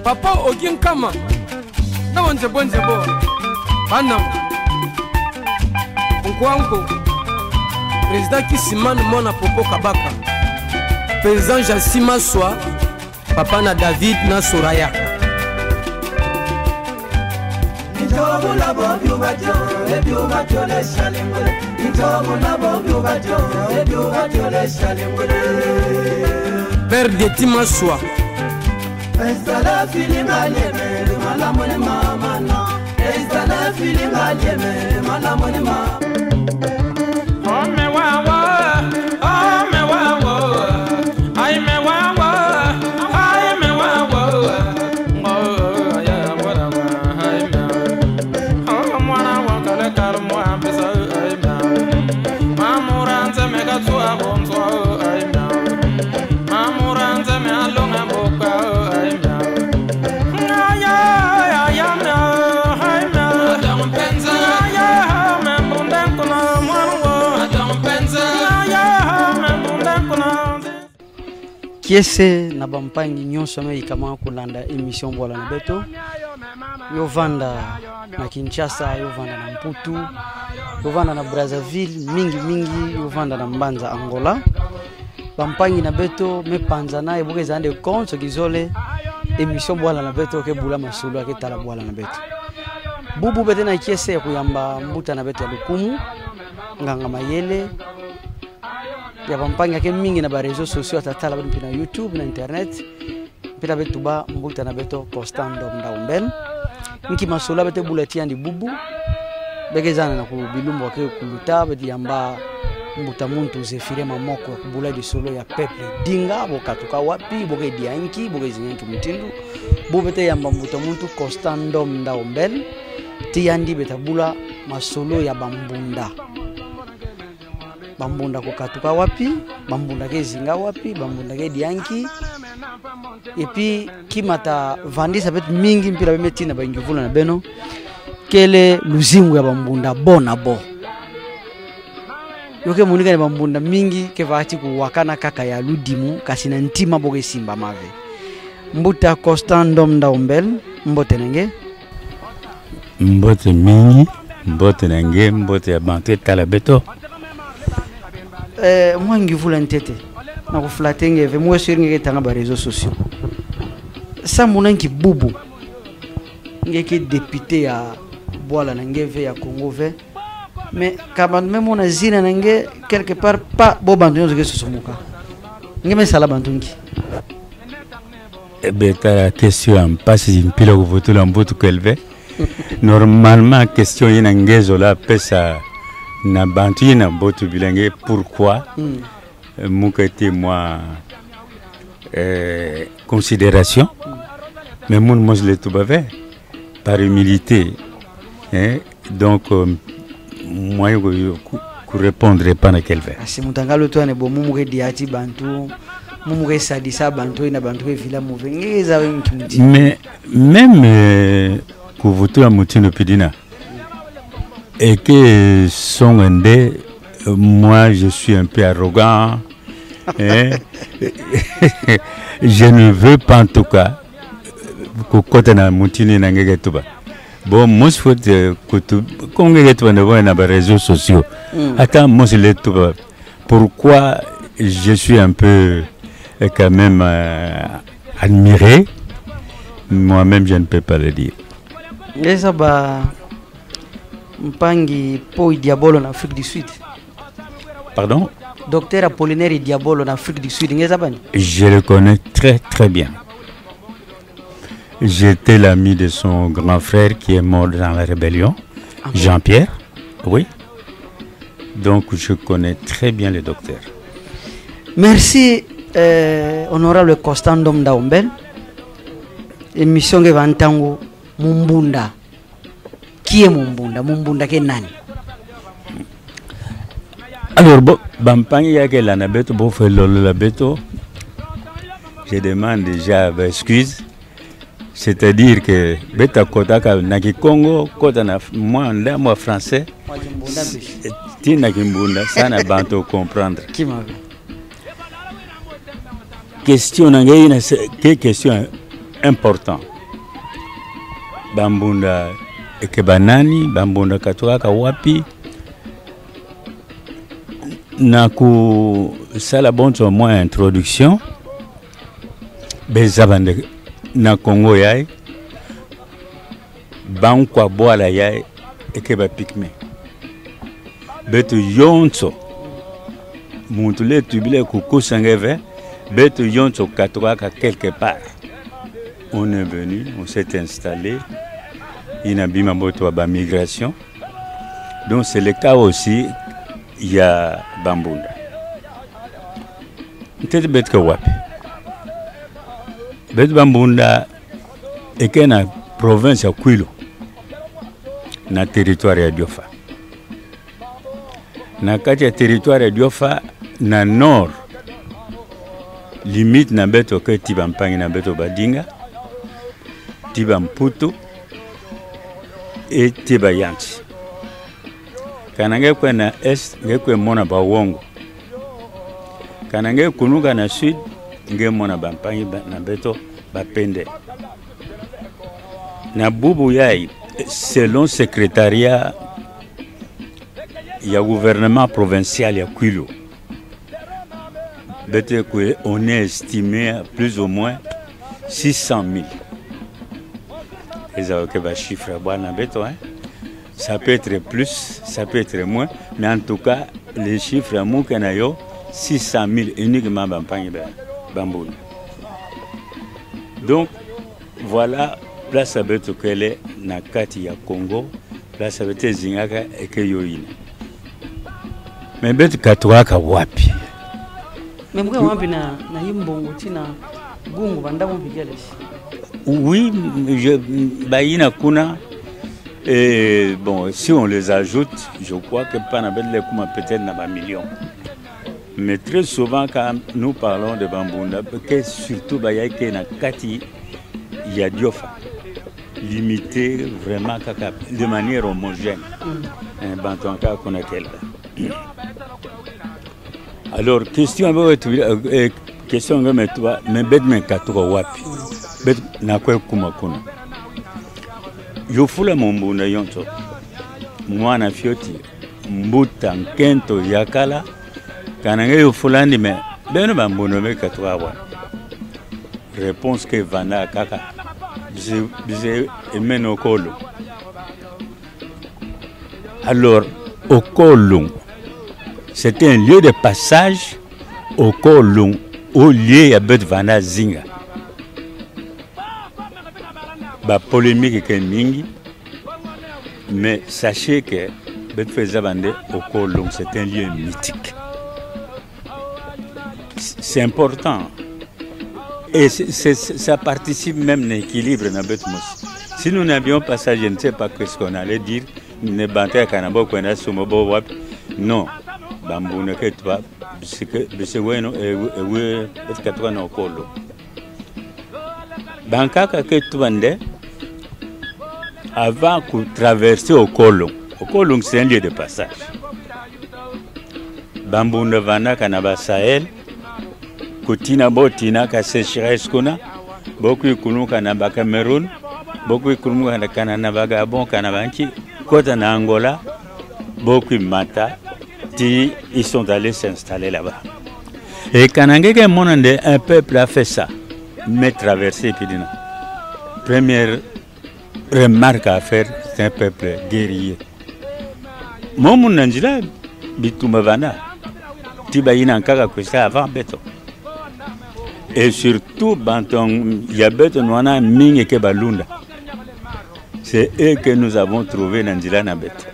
Papa Ogin Kama. Na bonze bo. Banam. Nkwanko. Président Kisimane Mona Popo Kabaka. Président Jassima Soa. Papa na David na Soraya. Père de Timaswa. Kiese na bampangi nyonso no ikama kulanda émission Bwala na Beto. Yo vanda na Kinshasa, yo vanda na Mputu, yo vanda na Brazzaville, mingi yo vanda na Mbanza Angola. Bampangi na Beto me panza na ebuke zande konso kizole émission Bwala na Beto ke bula masulu ke tala Bwala na Beto. Bubu bete na kiese ya kuyamba mbuta na Beto ya Lukumu, nganga mayele. Ya bampangi ke mingi na ba réseaux sociaux atatala badi na YouTube na internet. Pita betu ba mbuta na Beto Constant Ndomda Umbel. Nki masolo bete bulati andi bubu. Begezana na ku bilumbo ke kuluta badi yamba mbuta muntu zefire mamoko kubula di solo ya peuple dinga bokatuka wapi boke dianki boke zinyanki mutindu. Bubete yamba mbuta muntu Constant Ndomda Umbel. Tiandi betabula masolo ya bambunda. Bambunda kokatuka wapi, bambunda ke zinga wapi, bambunda ke dianki. Et puis kimata vandisa bet mingi mpira bemetina bangivula na beno. Kele luzingu ya bambunda bona bo. Yoke munika ne bambunda mingi ke vati ku wakana kaka ya ludimu kasina ntima boge simba mave. Mbuta Constant Ndomda Umbel, mbote nenge. Mbote mingi, mbote nenge, mbote ya bantu tala Beto. Moi ngivula ntete na ku flatenge ve moi sur ngeke tanga ba réseaux sociaux sa munanki bubu ngeke député ya Bwala na ngeve ya Congo ve mais kaba même on a zina nge quelque part pas bo bantu nzo ke sosomuka ngeme sala bantunki Beta la question passe une pile au voto la mboto kelve normalement question ina ngezo la pesa na bantu na botu bilingue pourquoi mukete moi considération mais mon moi je l'ai tout bavé par humilité hein donc moi je répondrai pas à quel verre si mutangalo to ne bo mumuke diati bantu mumuke sadisa bantu ina bantu ke vila muvengeza wenki mais même ku voto ya mutino pidina et que son indé, moi je suis un peu arrogant. Hein? Je ne veux pas en tout cas que quand on a moutiné na ngegetoba. Bon, moi je faut que quand ngegetoba ne voit na réseaux sociaux. Attends, moi je l'ai tout. Pourquoi je suis un peu quand même admiré? Moi-même je ne peux pas le dire. Mpangi Poi Diabolo en Afrique du Sud. Pardon? Docteur Apollinaire Diabolo en Afrique du Sud. Je le connais très très bien. J'étais l'ami de son grand frère qui est mort dans la rébellion, Jean-Pierre. Oui. Donc je connais très bien le docteur. Merci, honorable Constant Ndomda Umbel. Émission de Vantango Mumbunda. Qui est Mumbunda? Mumbunda ke nani? Alors, Bampangi yake la nabeto, bo fait la beto. Je demande déjà excuse. C'est-à-dire que beta kota ka naki Congo, kota na moi français. Ti naki mbunda, ça na banto comprendre. Qui m'a question na ngai na question important. bambunda ekebanani bambunda katoka wapi na ku sala bonto moins introduction bezabande na Congo yai bankwa boala yai ekeba pikme beto yonso muntule tubile kukusangeve beto yonso katoka quelque part. On est venu, on s'est installé. Il y a une migration. Donc c'est le cas aussi, il y a Bambunda. Peut-être que Wapi. Bambunda est une province à Kouilo, dans le territoire de Diofa. Dans le territoire de Diofa, dans le nord, limite na beto ke Tibampangi na beto Badinga. Tiba Mputu et Tiba Yanchi. Kanange kwa na est ngekwe mona ba wongo. Kanange kunuka na sud nge mona Bampangi na beto Bapende. Na bubu yai selon secrétariat ya gouvernement provincial ya Kouilo. Bete que on est estimé à plus ou moins 600 000. Chiffre ça peut être plus, ça peut être moins, mais en tout cas, les chiffres à 600 000 uniquement Bamboul. Donc, voilà, place à Beto Kele, Nakati ya Congo, place à Beto Zingaka et Keyoine. Mais Beto Katouaka Wapi. Mais pourquoi Wapi na Yimbongo, Tina, Gungo, Vandamon Vigales? Oui, bon, si on les ajoute, je crois que peut-être dans un million. Mais très souvent, quand nous parlons de Bambunda, surtout il y a Diofa, limité vraiment de manière homogène. Alors, question mais Wapi. Na kwe kumakuna yofula mumbuna yonto mwana fioti mbuta nkento yakala kanange yofula ndime beno bambuno meka twawa réponse que vana kaka bize emeno kolo. Alors au Kolung c'était un lieu de passage au Kolung au lieu ya bet vana zinga. La polémique est mingi, mais sachez que Betfezabande au Kolong, c'est un lieu mythique. C'est important. Et ça participe même à l'équilibre dans Betmos. Si nous n'avions pas ça, je ne sais pas ce qu'on allait dire. Ne bantais à Kanabo, qu'on a Sumobo Wap. Non. Bambou ne quitte pas. C'est que c'est bueno et Betcatouan au Kolong. Bankaka Ketouande. Avant de traverser au Kolong c'est un lieu de passage. Bambunda Vana Kanaba Sahel, Kutina Botina Kassécheresse Kuna, beaucoup Kunu Kanaba Cameroun, beaucoup Kunu Kanaba Gabon, Kanabanki, Kota na Angola, beaucoup Mata, ils sont allés s'installer là-bas. Et Kanangé Monande, un peuple a fait ça, mais traversé Pidina. Première remarque à faire, c'est un peuple guerrier. Mon Nanjila, Bitumavana, Tibaïna Kaka Kwesa avant Beto. Et surtout, Banton, Yabeto Noana Ming et Kebalunda. C'est eux que nous avons trouvé Nanjila Nabeto.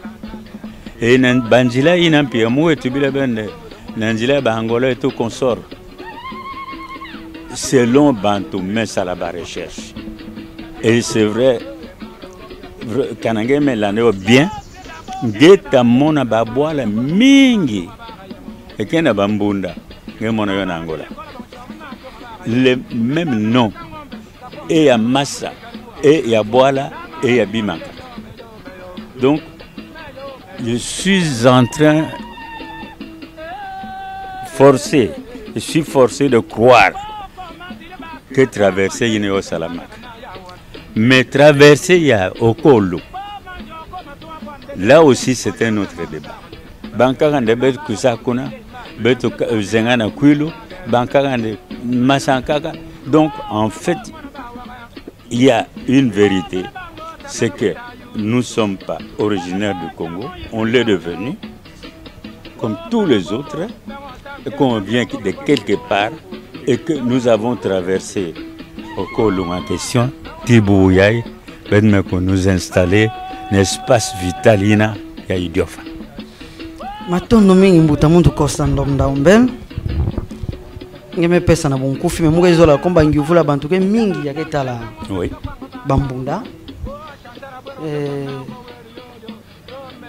Et Banjila, il n'a pas et Tubila Bende, Nanjila, Bangola et tout consort. Selon Bantou, mais ça la recherche. Et c'est vrai, Kanangé me l'année bien, Geta Mona Baboala Mingi, et Kena Bambunda, Gemona Angola. Le même nom, et à Massa, et à Boala, et à Bimaka. Donc, je suis en train forcé de croire que traverser Inéo Salamaka. Mais traverser, il y a Okolo. Là aussi, c'est un autre débat. Bankagande bet kusakuna, bet zengana kuilu, bankagande masankaka. Donc, en fait, il y a une vérité, c'est que nous ne sommes pas originaires du Congo, on l'est devenu, comme tous les autres, et qu'on vient de quelque part, et que nous avons traversé Okolo en question, Tibouyaï, pour nous installer un espace vitalina ya idiofa. Matondo mingi mbuta muntu Costa Ndomda Ombel. Ngeme pesa na bonkufi memuga izola komba ngivula bantu ke mingi ya ketala. Oui. Bambunda.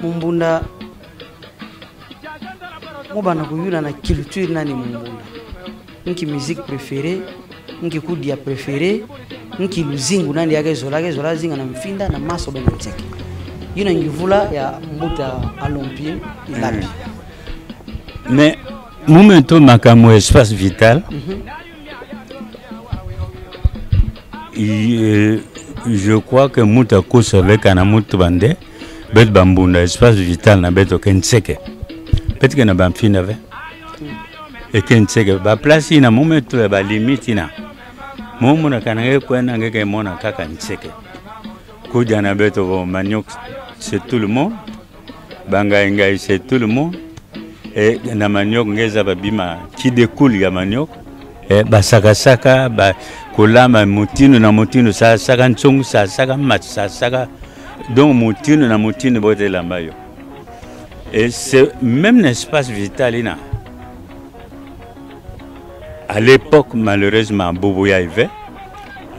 Mumbunda. Mobana kuyula na culture nani mumbunda. Nki musique préférée, nki kudia préférée, nki luzingu nani yake zola zinga na mfinda na maso beneteke. Yuna ngivula ya mbuta alompie ilapi. Mais momento makamo espace vital. Je crois que muta kosa avec un mutu bande bet bambunda espace vital na beto kenseke. Bet que na bamfina ve. Et kenseke ba place ina momento ba limite ina. Momo na kanage kwenda ngeke mona kaka nseke. Kuja na beto bo maniok c'est tout le monde. Banga ngai c'est tout le monde. Et na maniok ngeza babima qui découle ya maniok. Et ba saka ba kolama mutino na mutino sa saka nchongu sa saka mat sa saka donc mutino na mutino bote lambayo. Et c'est même l'espace vital ina. À l'époque malheureusement Boboya avait.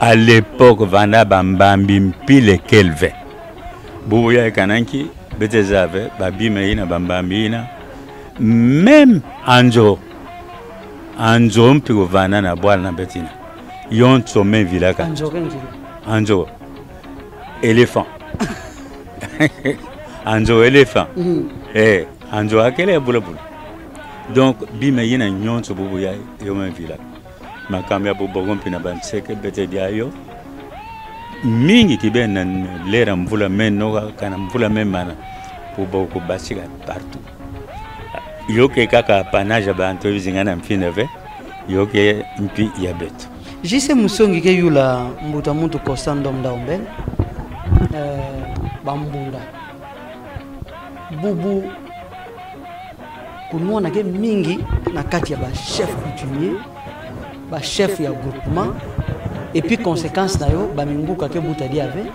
À l'époque Vanda Bambambi pile kelve. Boboya kananki betezave babima ina bambambi ina. Même Anjo mpiko vana na boile na betina. Yon sommet vilaka. Anjo éléphant. Anjo éléphant. Anjo akele bulabula. Donc bima yina nyon so bobo ya yoma vilaka. Makamya bobo gompi na banseke bete diayo. Mingi tibe na lera mvula men no kana mvula men mana bobo ko basika partout. Yoke kaka panaja bantu bizingana mfineve yoke mpi yabet. Jise musongi ke yula mbuta muntu Costa Ndomda Ombel bambunda bubu kunona ke mingi na kati ya ba chef coutumier ba chef ya groupement et puis conséquence na yo ba minguka ke buta di ave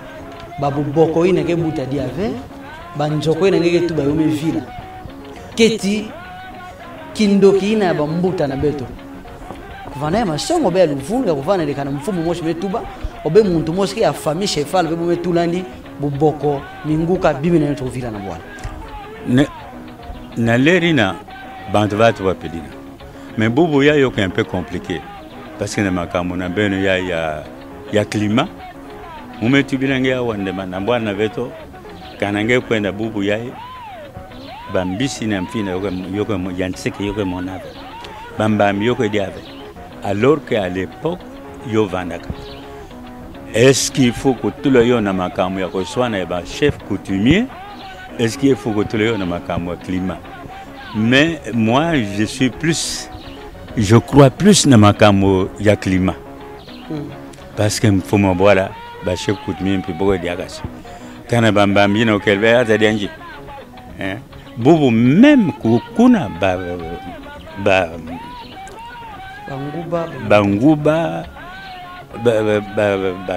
ba boboko ina ke buta di ave ba njoko ina ngeke tu ba yo me vila keti kindoki ina ba mbuta na beto kuvana ya masongo be luvunga kuvana de kana mfumo moshi metuba obe muntu moshi ya famille chefal be metulandi boboko minguka bibi na to vila na bwana na lerina bantu watu wapelina mais bobo ya yo un peu compliqué parce que na makambo na beno ya climat umetubilange ya wande na bwana veto kanange kwenda bubu ya bambisi na mfina yoko yanseke yoko monave bambam yoko diave alors qu'à l'époque yo vandaka est-ce qu'il faut que tout le monde na makamu ya koswana ba chef coutumier est-ce qu'il faut que tout le monde na makamu climat mais moi je crois plus na makamu ya climat parce que faut me voilà ba chef coutumier puis beaucoup diagas kana bambam bino kelbe atadianji hein bobo même kuna banguba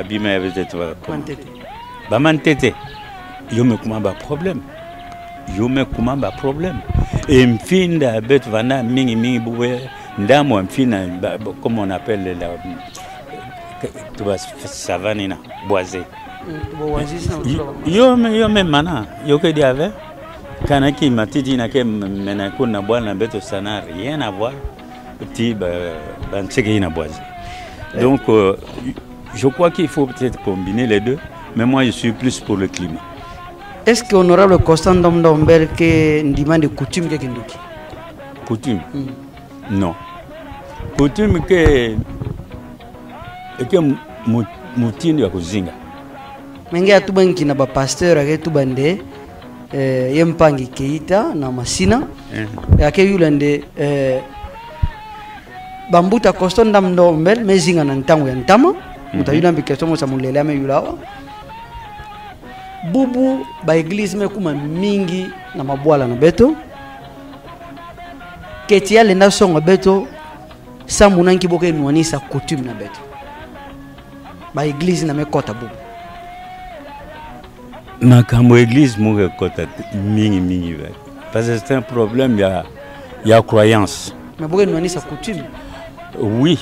bima ya vezetu ba mantete yo me kuma ba problème et mfinda bet vana mingi bobo ndamo mfina comme on appelle la tuba savanina boisé yo me mana yo ke diave kana ki matidi na ke mena kuna bwana beto sana rien à voir petit bantseke na boisé donc je crois qu'il faut peut-être combiner les deux mais moi je suis plus pour le climat. Est-ce que honorable Costa Ndomda Ombel que demande coutume ke kinduki coutume non coutume que mutini ya kuzinga menge ya tubangi na ba pasteur ake tubande yempangi Keita na Masina yake yulande bambuta kosto ndam ndombel mezinga na ntango ya ntama mutayula mbikeso mo samulele ame yulawa bubu ba église me kuma mingi na mabwala na beto ketia lenda songo beto samuna nkiboke nuanisa coutume na beto ba église na mekota bubu makambo église muke kota mingi parce que c'est un problème il y a croyance mais boke nuanisa coutume oui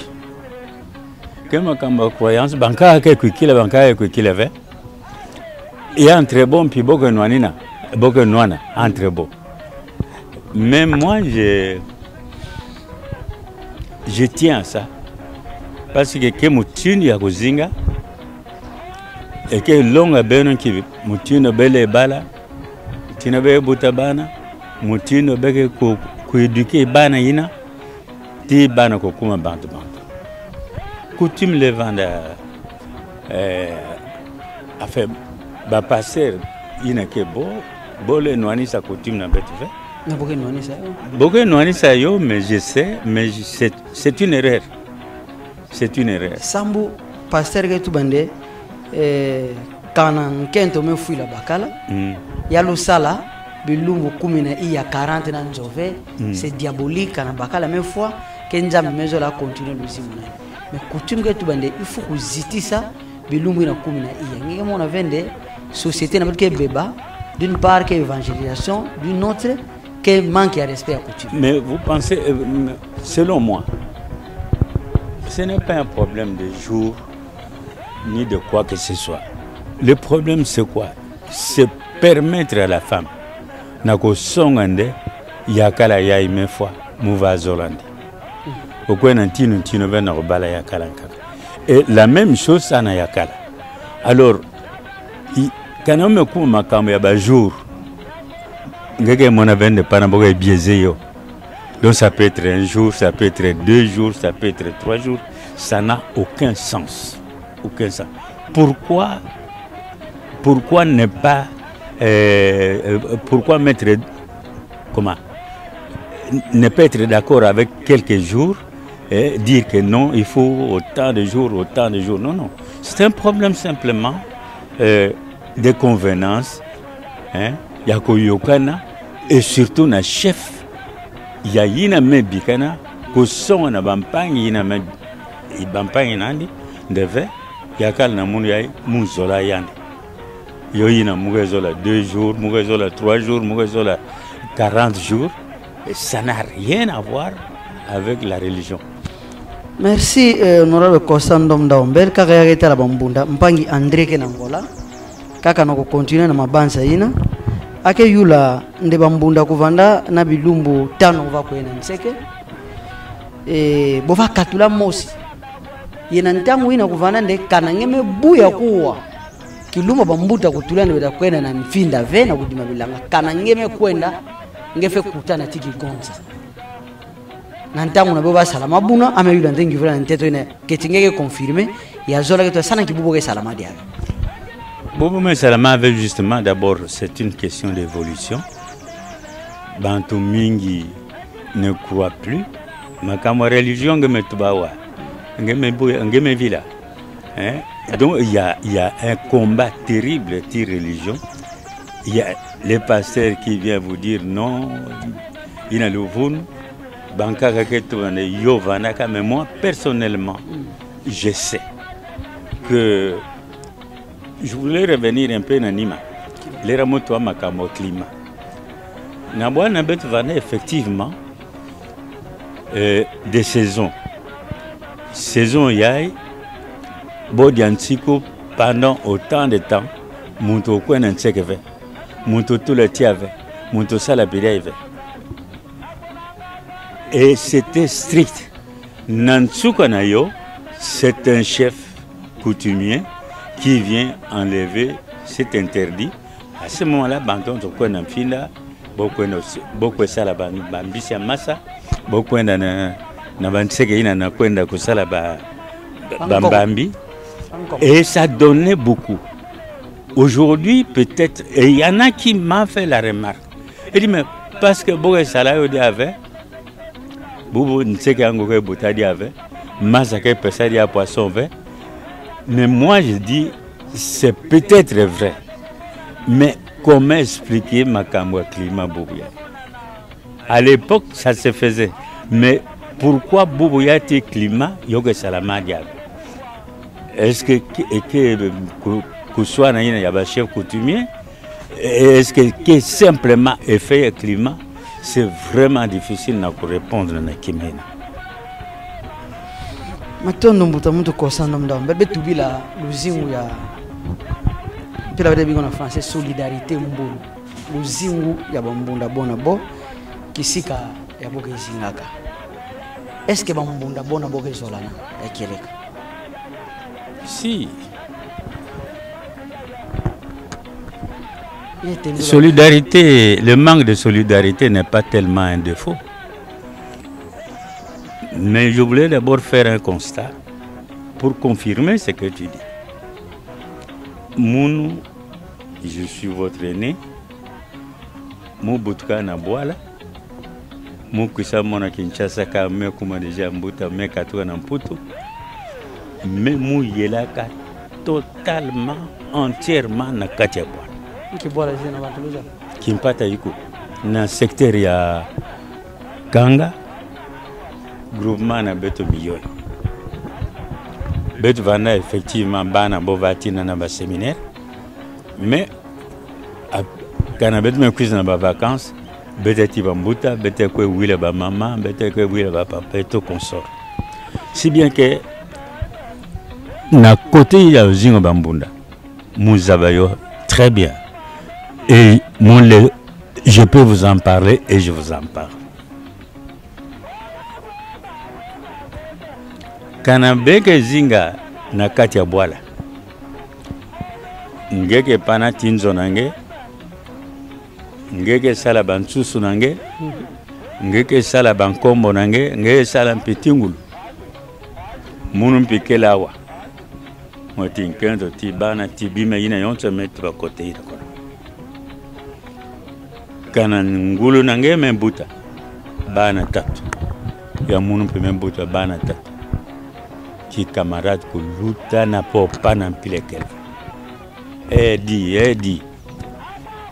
que makambo croyance banka ke kwikile ve et entre bon puis boke nuanina boke nuana entre bon mais moi je tiens à ça parce que mutini ya kuzinga et que longa beno ki mutino bele bala tina be butabana mutino beke ko éduquer bana ina ti bana ko kuma bantu coutume les vendre a fait ba passer ina ke bo le noani sa coutume na betu fait mais boke noani sa yo mais je sais mais c'est une erreur sambu pasteur ke tubande kana nkento me fuila bakala yalo sala bilungu 10 na iya 40 na njove c'est diabolique na bakala me fois kenza mezo la continuer luzimu na mais coutume que tubande il faut kuzitisa bilungu na 10 na iya ngeke mona vende société na ke beba d'une part que évangélisation d'une autre que manque de respect à coutume. Mais vous pensez selon moi ce n'est pas un problème de jour ni de quoi que ce soit. Le problème c'est quoi? C'est permettre à la femme nako songande yakala ya ime fois mouva zolande. Pourquoi n'antino vena robala yakala nkaka. Et la même chose ça na yakala. Alors quand on me coupe ma cambe ya ba jour ngeke mona vende pana boga biaisé yo. Donc ça peut être un jour, ça peut être 2 jours, ça peut être 3 jours, ça n'a aucun sens. Aucun sens. Pourquoi ne pas pourquoi mettre comment ne pas être d'accord avec quelques jours et dire que non, il faut autant de jours. Non. C'est un problème simplement de convenance. Hein? Yakoyokana et surtout na chef. Il y a yina mebikana ko son na bampangi yina me bampangi nandi deve yakal na mun yai muzola yandi yo yina mugezola 2 jours mugezola 3 jours mugezola 40 jours et ça n'a rien à voir avec la religion. Merci honorable Kosandom Daombel kaka yageta la bambunda mpangi André Kenangola kaka noko continuer na mabanza yina ake yula nde bambunda kuvanda na bilumbu 5 va kwena nseke bova katula mosi yena ntangu ina kuvanda nde kana ngeme buya kuwa kiluma bambuta kutula nde kwena na mfinda vena kudima bilanga kana ngeme kwenda ngefe kutana tiki gonza na ntangu na bova salama buna ame yula ndengi vula nteto ina ketingeke confirmer ya zola keto sana kibubo ke salama dia. Bobo Salama avait justement d'abord, c'est une question d'évolution. Bantu mingi ne croit plus. Mais comme religion, donc il y a un combat terrible anti-religion. Il y a les pasteurs qui viennent vous dire non, il y a le vun, mais moi personnellement, je sais que je voulais revenir un peu dans Nima. Les ramotois makamo climat. Naboua Nabet Vane, effectivement, des saisons. Saison Yai, Bodiantiko, pendant autant de temps, Munto Kwen en Tsekeve, Munto Tula Tiave, Munto Salapireve. Et c'était strict. Nansukanayo, c'est un chef coutumier qui vient enlever cet interdit. À ce moment-là, Banton Tokwen en Fila, beaucoup sala bambisia massa, beaucoup na banseke ina na kwenda kusala bambambi, et ça donnait beaucoup. aujourd'hui, peut-être, et il y en a qui m'ont fait la remarque. Il dit, mais parce que Bogue Salayo dit avait, Boubou Nseke Angoke Boutadi avait, Masake Pesadi à Poisson vert. Mais moi, je dis, c'est peut-être vrai. Mais comment expliquer ma climat Boubouya? À l'époque, ça se faisait. Mais pourquoi Boubouya était climat, Yoga Salama Diab? Est-ce que soit il y a un chef coutumier? Est-ce que simplement effet climat? C'est vraiment difficile de répondre à Kimena. Matondo mutamuntu kosana mdamba betu bila luzingu ya pila bade bigo na français solidarité mbulu luzingu ya bambunda bona bo kisika ya boke zingaka. Est-ce que bambunda bona boke zolana ya keleka? Si. Solidarité, le manque de solidarité n'est pas tellement un défaut. Mais je voulais d'abord faire un constat pour confirmer ce que tu dis. Mounou, je suis votre aîné. Mou Boutka na Boala. Mou Kisa Mona Kinshasa ka me kuma déjà Mbuta me katwa na Mputu. Mais mou yelaka totalement, entièrement na Katia Boala. Qui boit la zone à Toulouse? Qui mpata yiko. Na secteur ya Kanga. Groupement na beto milieu. Beto vanda effectivement bana bovati na ba séminaire. Mais quand beto me cuisine na ba vacances, beto ti bambuta, beto ko wile ba maman, beto ko wile ba papa et tout consort. Si bien que na côté ya zingo bambunda, muzabayo très bien. Et je peux vous en parler et je vous en parle. Kana beke zinga na kati ya Bwala ngeke pana tinzo nange ngeke sala bansusu nange ngeke sala bankombo nange ngeke sala mpitingulu munu mpikela wa moti nkendo tibana tibime ina yonse metu ba kote ira kono kana ngulu nange membuta bana tatu ya munu mpe membuta bana tatu qui camarade que luta na popa na mpilekele edi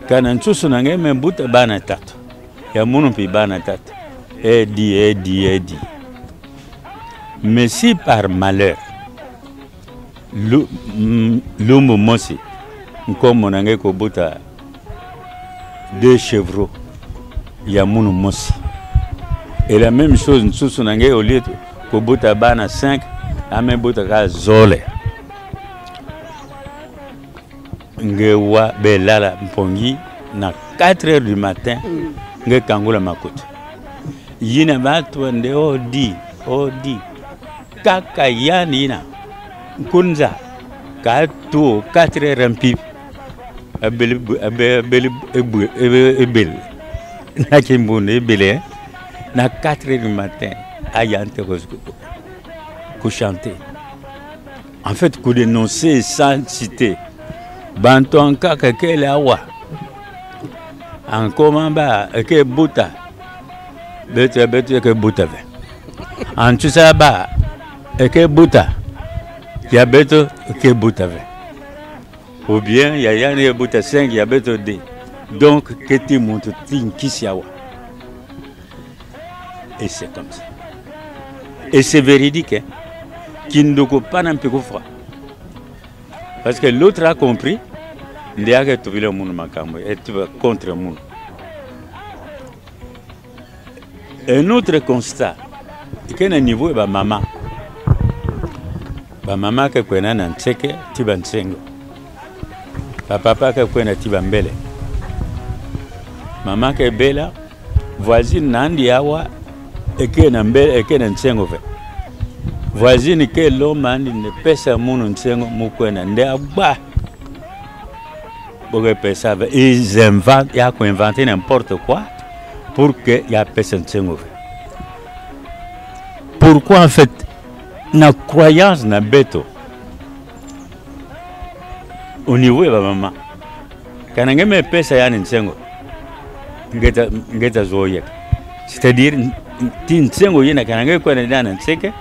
kana nsusu nange membuta bana tatu ya munu mpi bana tatu edi mais si par malheur lumbu mosi nkomo nange ko buta 2 chevreaux ya munu mosi et la même chose nsusu nange au lieu ko buta bana 5 ame buta ka zole ngewa belala mpongi na 4 heures du matin nge kangula makuta yina batu nde odi kaka yani na kunza ka tu 4 heures mpi ebel na kimbune ebele na 4 heures du matin ayante ko chanter. En fait, qu'on dénoncer sans citer. Banton kaka kele awa. En comment ba ke buta. Bete ke buta ve. En tout ça ba ke buta. Ya beto ke buta ve. Ou bien ya yani buta 5 ya beto D. Donc que tu montes tin kisiawa. Et c'est comme ça. Et c'est véridique, hein? Qui ne doit pas n'en plus froid. Parce que l'autre a compris, il y a que tu veux le monde et tu vas contre le monde. Un autre constat, c'est qu'à un niveau, ma maman que connaît un tchèque, tu vas n'sengo. Papa que connaît tu vas mbele. Maman que bella, voisine nandi awa, et que n'ambele et que n'sengo fait. Voisine que l'homme ne pèse mon nsengo mukwena ndeba boge pesa ils inventent ya ko inventer n'importe quoi pour que ya pèse nsengo. Pourquoi en fait na croyance na beto au niveau de ma maman. Quand on me pèse à Nsengo, ngeta zoyek. C'est-à-dire, ti Nsengo yena quand on connaît dans Nseke,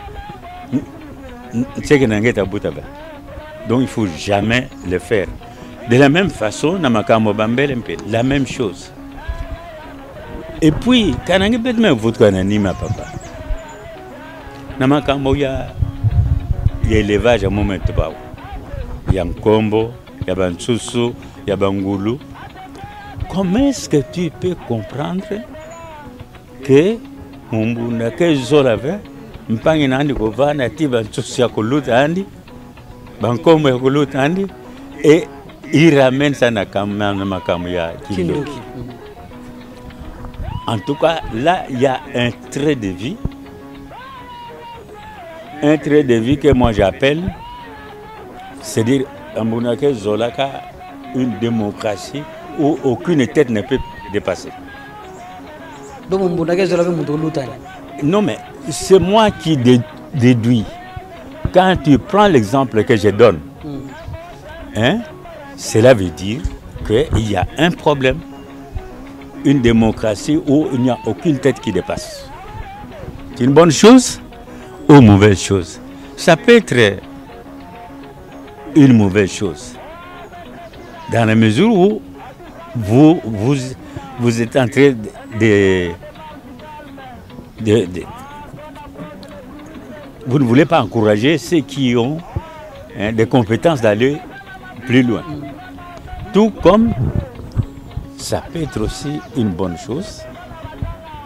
Nseke n'engeta boutaba. Donc il faut jamais le faire. De la même façon, Namakamo Bambel la même chose. Et puis, quand on peut même votre anima papa. Namakamo ya élevage à moment de bas. Il y a un combo, il y a un soussou, il y a un goulou. Comment est-ce que tu peux comprendre que mon bunda que zolave, mpangi nandi govana tiba soussou ya koluta andi, bankombo ya koluta andi, et il ramène ça na makamo ya Kindoki. En tout cas, là, il y a un trait de vie. Un trait de vie que moi j'appelle, c'est-à-dire Mbunake Zolaka, une démocratie où aucune tête ne peut dépasser. Donc Mbunake Zolaka non mais c'est moi qui déduis. Quand tu prends l'exemple que je donne, hein, cela veut dire qu'il y a un problème, une démocratie où il n'y a aucune tête qui dépasse. C'est une bonne chose ou mauvaise chose? Ça peut être une mauvaise chose, dans la mesure où vous êtes en train vous ne voulez pas encourager ceux qui ont des compétences d'aller plus loin. Tout comme ça peut être aussi une bonne chose,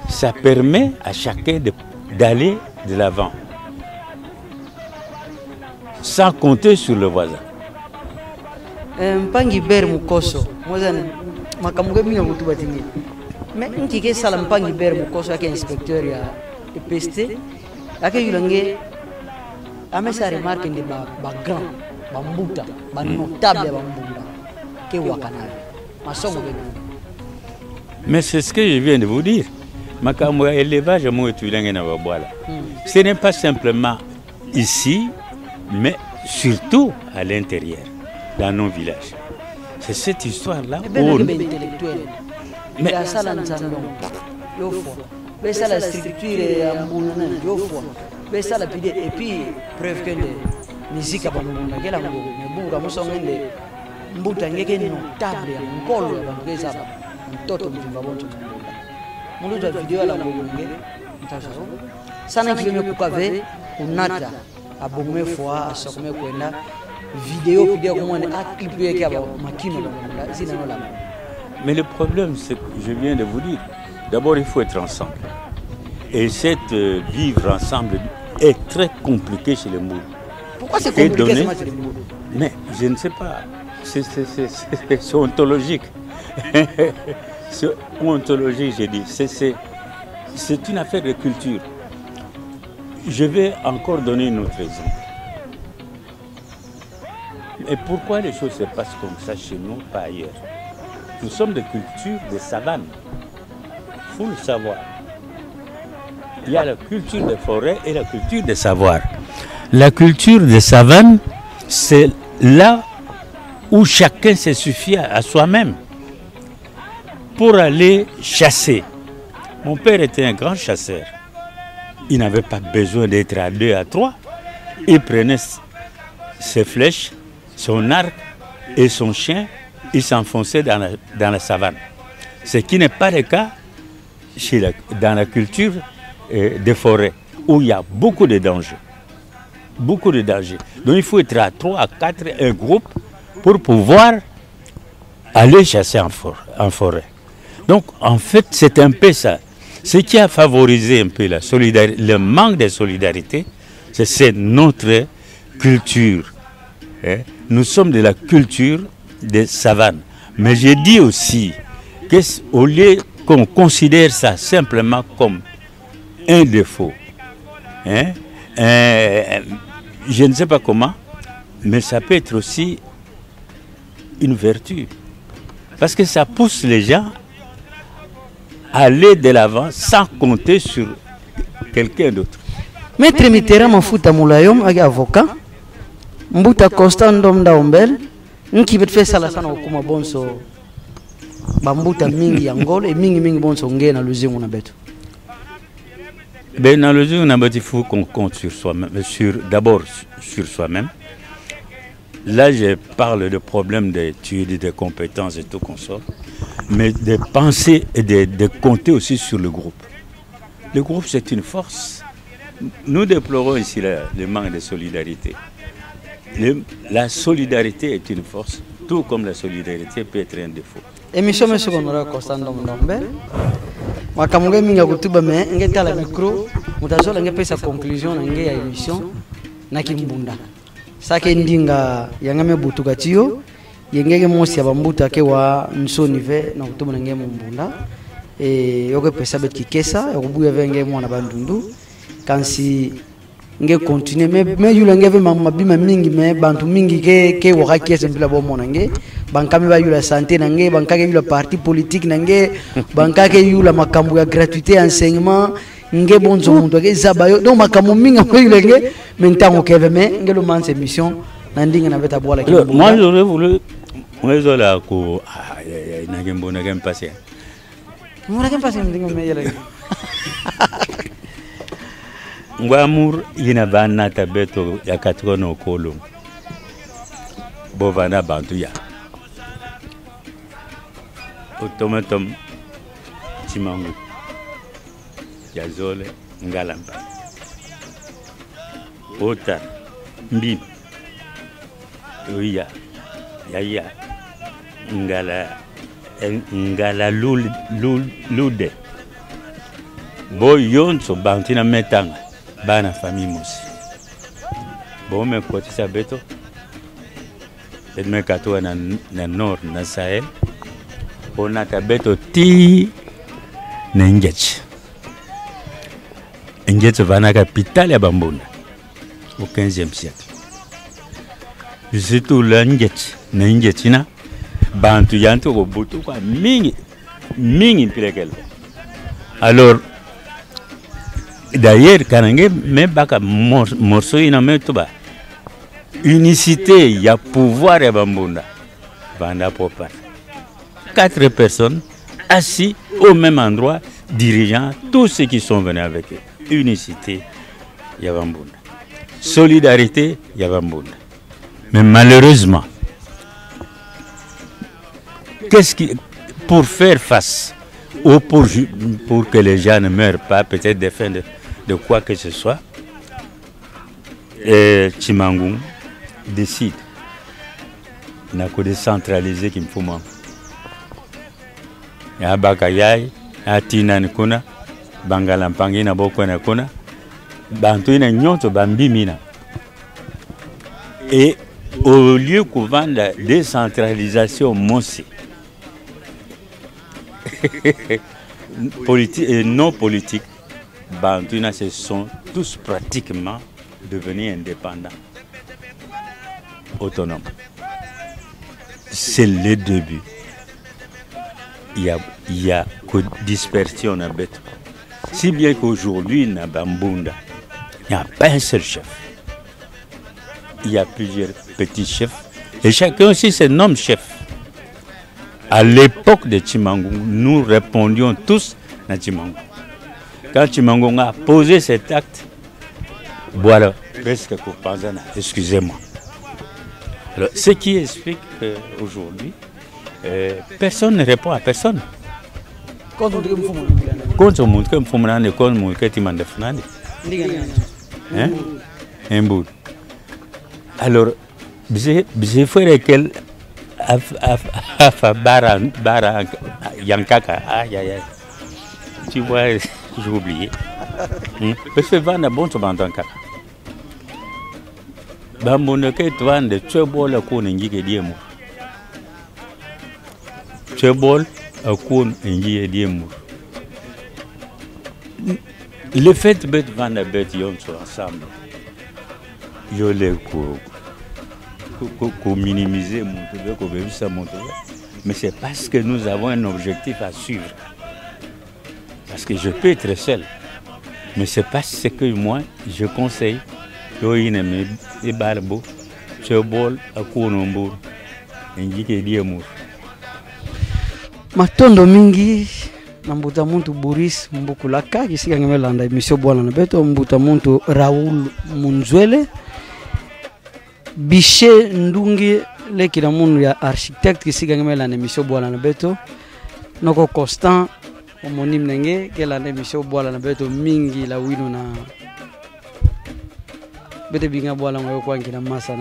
ça permet à chacun d'aller de l'avant, sans compter sur le voisin. Mpangi ber mukoso mozane makamuge binga mutu batingi mais nkike sala mpangi ber mukoso ake inspecteur ya EPST ake yulange amesa remarque ndi ba grand ba mbuta ba notable ba mbunda ke wakana masongo be. Mais c'est ce que je viens de vous dire. Makamu élevage mo etulange na babwala. Ce n'est pas simplement ici, mais surtout à l'intérieur, dans nos villages. C'est cette histoire-là où... Mais ça, la structure et puis, preuve que les musiques à mais le problème, c'est que je viens de vous dire, d'abord il faut être ensemble. Et cette vivre ensemble est très compliqué chez les Mours. Pourquoi c'est compliqué chez les Mours? Mais je ne sais pas, c'est ontologique. C'est ontologique, j'ai dit. C'est une affaire de culture. Je vais encore donner un autre exemple. Et pourquoi les choses se passent comme ça chez nous, pas ailleurs? Nous sommes de culture de savane. Il faut le savoir. Il y a la culture des forêts et la culture des savoirs. La culture des savanes, c'est là où chacun se suffit à soi-même pour aller chasser. Mon père était un grand chasseur. Il n'avait pas besoin d'être à 2, à 3. Il prenait ses flèches, son arc et son chien, il s'enfonçait dans la savane. Ce qui n'est pas le cas dans la culture des forêts, où il y a beaucoup de dangers. Beaucoup de dangers. Donc il faut être à 3, à 4, un groupe, pour pouvoir aller chasser en forêt. Donc en fait, c'est un peu ça. Ce qui a favorisé un peu le manque de solidarité, c'est notre culture. Nous sommes de la culture des savanes. Mais je dis aussi qu'au lieu qu'on considère ça simplement comme un défaut, je ne sais pas comment, mais ça peut être aussi une vertu. Parce que ça pousse les gens à aller de l'avant sans compter sur quelqu'un d'autre. Maître Mitterrand Mafuta Moulayom, avocat, Mbuta Constant Ndom Daombel, nki bet fe sala sana kuma bonso bambuta mingi ya ngolo et mingi bonso nge na luzingu na beto. Ben dans le jeu, il faut qu'on compte sur soi-même, d'abord sur soi-même. Là, je parle de problèmes d'études, de compétences et tout qu'on sort, mais de penser et de compter aussi sur le groupe. Le groupe, c'est une force. Nous déplorons ici le manque de solidarité. La solidarité est une force, tout comme la solidarité peut être un défaut. Émission monsieur Bonora Constant Ndombe. Makamunga minga kutuba me ngeta la micro mutazola ngepesa conclusion nge ya émission na kimbunda. Sake ndinga yangame butuka tiyo yengege mosi ya bambuta ke wa nsonive na kutuba nge mbunda yoke pesa bet kikesa yokubuya venge mwana bandundu kansi nge continuer me yula ngeve mabima mingi me bantu mingi ke waka kiesa mpila bo mona nge bankami ba yula santé nange bankake yula parti politique nange bankake yula makambo ya gratuité enseignement nge bonzo muntu ke zabayo donc makambo mingi ko yula nge mentango keve me nge lo manse émission nandinga na beta bola ki moi j'aurais voulu moi zola ko na gembo na gem passer mo na gem passer ndinga me yela ngwamur yina bana tabeto ya katikono kolo bovana bantu ya otomatom chimangu ya zole ngalamba ota mbi oya ya ngala lude bo yonso bantina metanga bana famille mosi bon me côté ça beto et me kato na nord na Sahel on a beto ti na Ngetch vana capitale ya Bambunda au 15e siècle surtout la Ngetch na Ngetchina bantu yanto ko butu kwa mingi pilekel alors d'ailleurs, quand on met un morceau, il y a unicité, il y a pouvoir à Bambunda. 4 personnes assis au même endroit, dirigeant tous ceux qui sont venus avec eux. Unicité, il y a Bambunda. Solidarité, il y a Bambunda. Mais malheureusement, pour faire face, ou pour que les gens ne meurent pas, peut-être des fins de quoi que ce soit, Chimangoum décide de décentraliser qu'il me faut moi. Il y a Bakayay, il y a Tinankuna, Bangalampangi, na Bokona Kuna, Bantuina Nyoto Bambimina. Et au lieu qu'on vende la décentralisation, Mossi, politique et non politique, Bantuna se sont tous pratiquement devenus indépendants, autonomes. C'est le début. Il y a que dispersion à bête. Si bien qu'aujourd'hui, dans Bambunda, il n'y a pas un seul chef. Il y a plusieurs petits chefs. Et chacun aussi se nomme chef. À l'époque de Chimangoum, nous répondions tous à Chimangoum. Quand Chimangoum a posé cet acte, voilà, presque excusez-moi. Alors, ce qui explique qu'aujourd'hui, personne ne répond à personne. Alors, j'ai fait quel bara yankaka, aïe aïe aïe. Tu vois, j'ai oublié. Parce que Van a bon se vendre kaka. Bamboneke Van de Chebol à Koun et Diemou. Chebol à Koun et Diemou. Le fait de mettre Van a bête yon sur ensemble. Yo les pour minimiser mon mais c'est parce que nous avons un objectif à suivre. Parce que je peux être seul, mais c'est parce que moi je conseille njike die mu matondo mingi na mbuta muntu Boris Mbukulaka kisika ngemelanda emission bwana na beto mbuta muntu Raoul Munzwele Biche Ndungi lekina munu ya architecte kisika ngemelanda emission bwana na beto noko Constant homonyme nenge kela emission bwana na beto mingi la wino na bete binga bwana ngoyo kwa ngina masa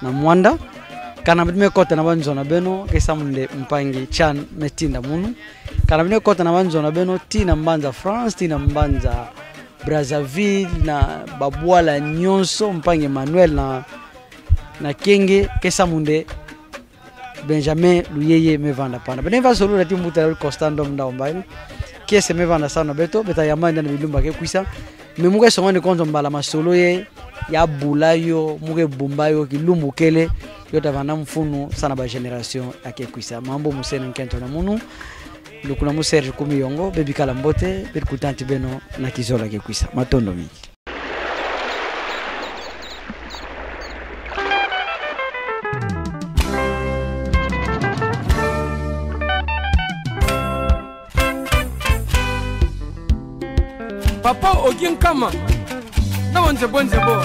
na mwanda kana bime kota na banzo na beno kesa munde mpangi chan metinda munu kana bime kota na banzo na beno tina mbanza France tina mbanza Brazzaville na babwala nyonso mpangi Emmanuel na kenge kesa munde Benjamin Luyeye mevanda pana beneva solo la timbuta Constando mdaombaini kese mevanda sana beto beta yamanda na bilumba ke kuisa memuke songone konzo mbala masolo ye ya bulayo muke bumbayo kilumbu kele yota vana mfunu sana ba generation ake kuisa mambo musene nkento na munu lukuna mu Serge Kumiyongo bebi kala mbote bir kutanti beno na kizola ke kuisa matondo mingi Papa Ogin Kama na wanze bonze bo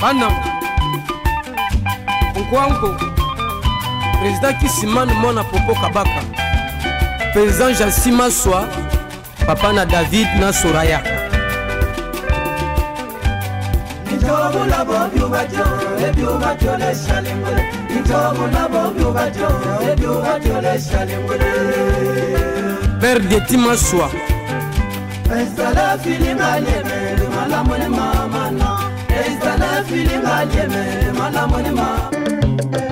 bana Nkwanko président Kisimane Mona Popo Kabaka président Jassima Swa papa na David na Soraya père de Tima Swa Estala filinga lieme malamone mama no Estala filinga lieme malamone mama